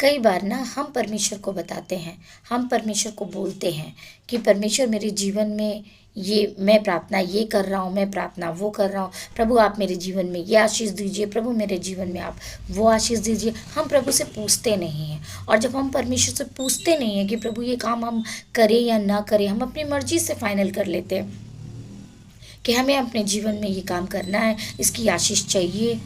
कई बार ना हम परमेश्वर को बताते हैं, हम परमेश्वर को बोलते हैं कि परमेश्वर मेरे जीवन में ये मैं प्रार्थना ये कर रहा हूँ, मैं प्रार्थना वो कर रहा हूँ, प्रभु आप मेरे जीवन में ये आशीष दीजिए, प्रभु मेरे जीवन में आप वो आशीष दीजिए। हम प्रभु से पूछते नहीं हैं। और जब हम परमेश्वर से पूछते नहीं हैं कि प्रभु ये काम हम करें या ना करें, हम अपनी मर्जी से फाइनल कर लेते हैं कि हमें अपने जीवन में ये काम करना है, इसकी आशीष चाहिए।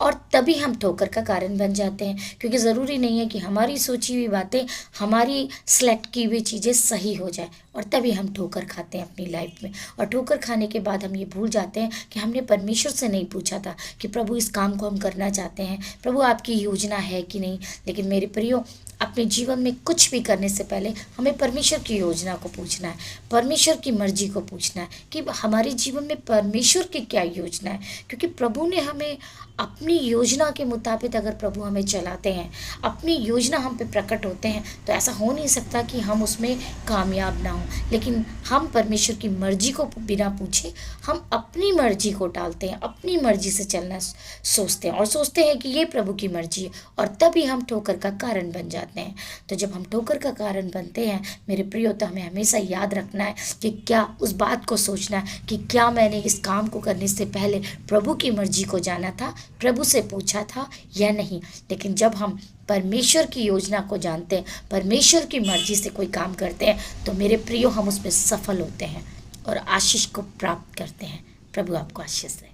और तभी हम ठोकर का कारण बन जाते हैं, क्योंकि ज़रूरी नहीं है कि हमारी सोची हुई बातें, हमारी सेलेक्ट की हुई चीज़ें सही हो जाए, और तभी हम ठोकर खाते हैं अपनी लाइफ में। और ठोकर खाने के बाद हम ये भूल जाते हैं कि हमने परमेश्वर से नहीं पूछा था कि प्रभु इस काम को हम करना चाहते हैं, प्रभु आपकी योजना है कि नहीं। लेकिन मेरे प्रियो, अपने जीवन में कुछ भी करने से पहले हमें परमेश्वर की योजना को पूछना है, परमेश्वर की मर्जी को पूछना है कि हमारे जीवन में परमेश्वर की क्या योजना है। क्योंकि प्रभु ने हमें अपनी योजना के मुताबिक अगर प्रभु हमें चलाते हैं, अपनी योजना हम पे प्रकट होते हैं, तो ऐसा हो नहीं सकता कि हम उसमें कामयाब ना हों। लेकिन हम परमेश्वर की मर्जी को बिना पूछे हम अपनी मर्जी को टालते हैं, अपनी मर्जी से चलना सोचते हैं और सोचते हैं कि ये प्रभु की मर्जी है, और तभी हम ठोकर का कारण बन जाते हैं। तो जब हम ठोकर का कारण बनते हैं मेरे प्रियो, तो हमें हमेशा याद रखना है कि क्या उस बात को सोचना है कि क्या मैंने इस काम को करने से पहले प्रभु की मर्जी को जाना था, प्रभु से पूछा था या नहीं। लेकिन जब हम परमेश्वर की योजना को जानते हैं, परमेश्वर की मर्जी से कोई काम करते हैं, तो मेरे प्रियो हम उसमें सफल होते हैं और आशीष को प्राप्त करते हैं। प्रभु आपको आशीष दे।